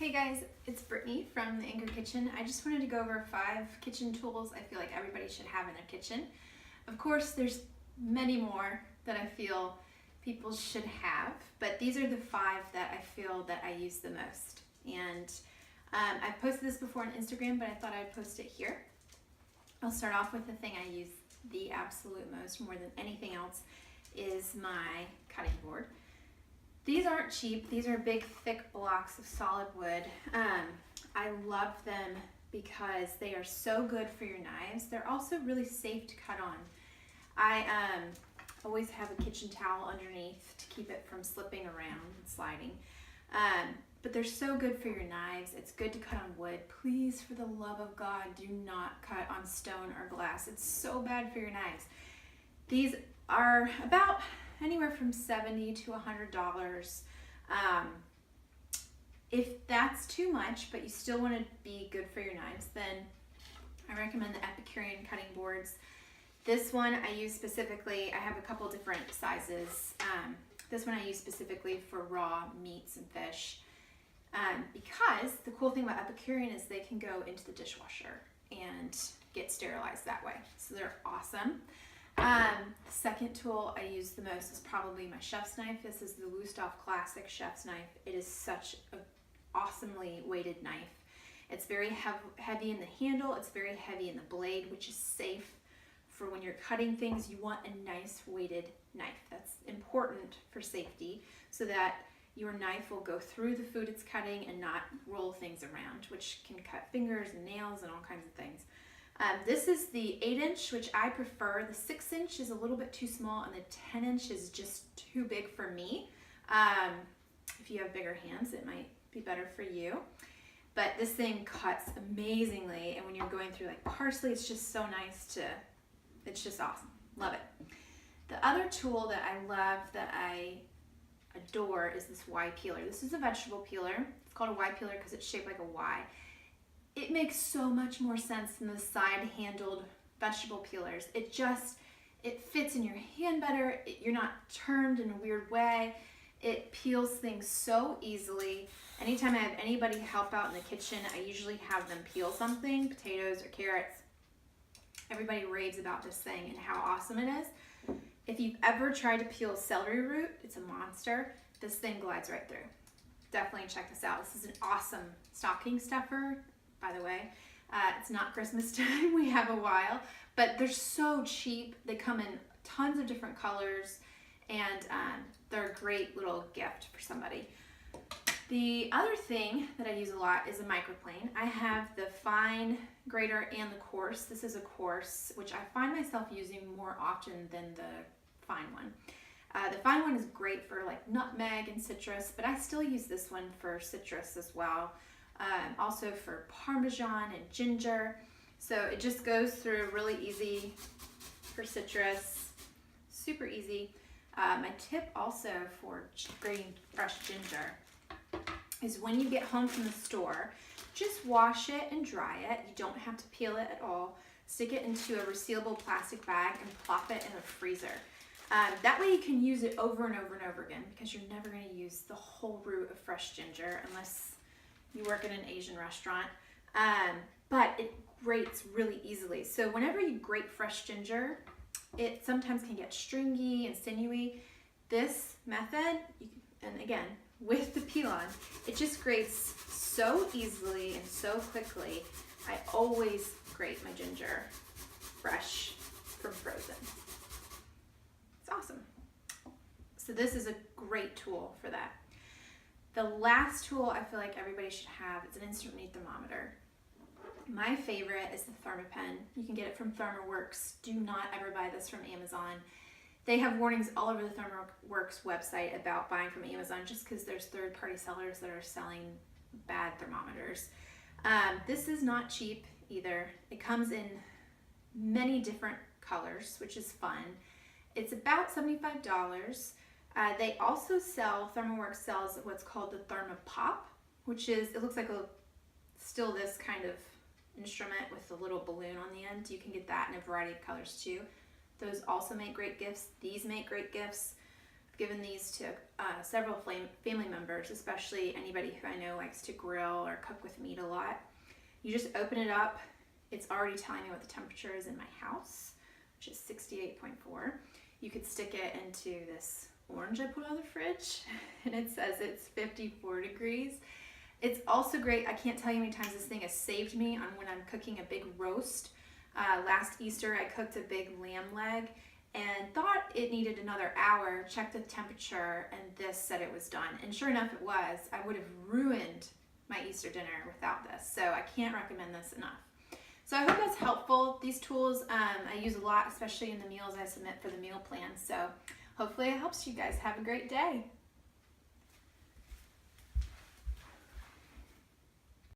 Hey guys, it's Brittany from the Anchor Kitchen. I just wanted to go over 5 kitchen tools I feel like everybody should have in their kitchen. Of course, there's many more that I feel people should have, but these are the 5 that I feel that I use the most. And I've posted this before on Instagram, but I thought I'd post it here. I'll start off with the thing I use the absolute most, more than anything else, is my cutting board. These aren't cheap. These are big, thick blocks of solid wood. I love them because they are so good for your knives. They're also really safe to cut on. I always have a kitchen towel underneath to keep it from slipping around and sliding. But they're so good for your knives. It's good to cut on wood. Please, for the love of God, do not cut on stone or glass. It's so bad for your knives. These are about anywhere from $70 to $100. If that's too much, but you still want to be good for your knives, then I recommend the Epicurean cutting boards. This one I use specifically, I have a couple different sizes. This one I use specifically for raw meats and fish. Because the cool thing about Epicurean is they can go into the dishwasher and get sterilized that way. So they're awesome. The second tool I use the most is probably my chef's knife. This is the Wusthof Classic chef's knife. It is such an awesomely weighted knife. It's very heavy in the handle. It's very heavy in the blade, which is safe for when you're cutting things. You want a nice weighted knife. That's important for safety so that your knife will go through the food it's cutting and not roll things around, which can cut fingers and nails and all kinds of things. This is the 8-inch, which I prefer. The 6-inch is a little bit too small, and the 10-inch is just too big for me. If you have bigger hands, it might be better for you. But this thing cuts amazingly, and when you're going through like parsley, it's just so nice to, it's just awesome. Love it. The other tool that I love, that I adore, is this Y peeler. This is a vegetable peeler. It's called a Y peeler because it's shaped like a Y. It makes so much more sense than the side-handled vegetable peelers. It fits in your hand better. You're not turned in a weird way. It peels things so easily. Anytime I have anybody help out in the kitchen, I usually have them peel something, potatoes or carrots. Everybody raves about this thing and how awesome it is. If you've ever tried to peel celery root, it's a monster. This thing glides right through. Definitely check this out. This is an awesome stocking stuffer. By the way, it's not Christmas time, we have a while, but they're so cheap. They come in tons of different colors, and they're a great little gift for somebody. The other thing that I use a lot is a microplane. I have the fine grater and the coarse. This is a coarse, which I find myself using more often than the fine one. The fine one is great for like nutmeg and citrus, but I still use this one for citrus as well. Also for Parmesan and ginger. So it just goes through really easy for citrus, super easy. My tip also for grating fresh ginger is when you get home from the store, just wash it and dry it. You don't have to peel it at all. Stick it into a resealable plastic bag and plop it in the freezer. That way you can use it over and over and over again, because you're never going to use the whole root of fresh ginger unless you work in an Asian restaurant, but it grates really easily. So whenever you grate fresh ginger, it sometimes can get stringy and sinewy. This method, and again, with the peel on, it just grates so easily and so quickly. I always grate my ginger fresh from frozen. It's awesome. So this is a great tool for that. The last tool I feel like everybody should have is an instant read thermometer. My favorite is the ThermaPen. You can get it from ThermaWorks. Do not ever buy this from Amazon. They have warnings all over the ThermaWorks website about buying from Amazon, just because there's third-party sellers that are selling bad thermometers. This is not cheap either. It comes in many different colors, which is fun. It's about $75. They also sell, ThermaWorks sells what's called the ThermaPop, which is, it looks like still this kind of instrument with a little balloon on the end. You can get that in a variety of colors too. Those also make great gifts. These make great gifts. I've given these to several family members, especially anybody who I know likes to grill or cook with meat a lot. You just open it up. It's already telling me what the temperature is in my house, which is 68.4. You could stick it into this orange I put on the fridge, and it says it's 54 degrees. It's also great. I can't tell you how many times this thing has saved me on when I'm cooking a big roast. Last Easter, I cooked a big lamb leg and thought it needed another hour, checked the temperature, and this said it was done. And sure enough, it was. I would have ruined my Easter dinner without this, so I can't recommend this enough. So I hope that's helpful. These tools I use a lot, especially in the meals I submit for the meal plan. So hopefully it helps you guys. Have a great day.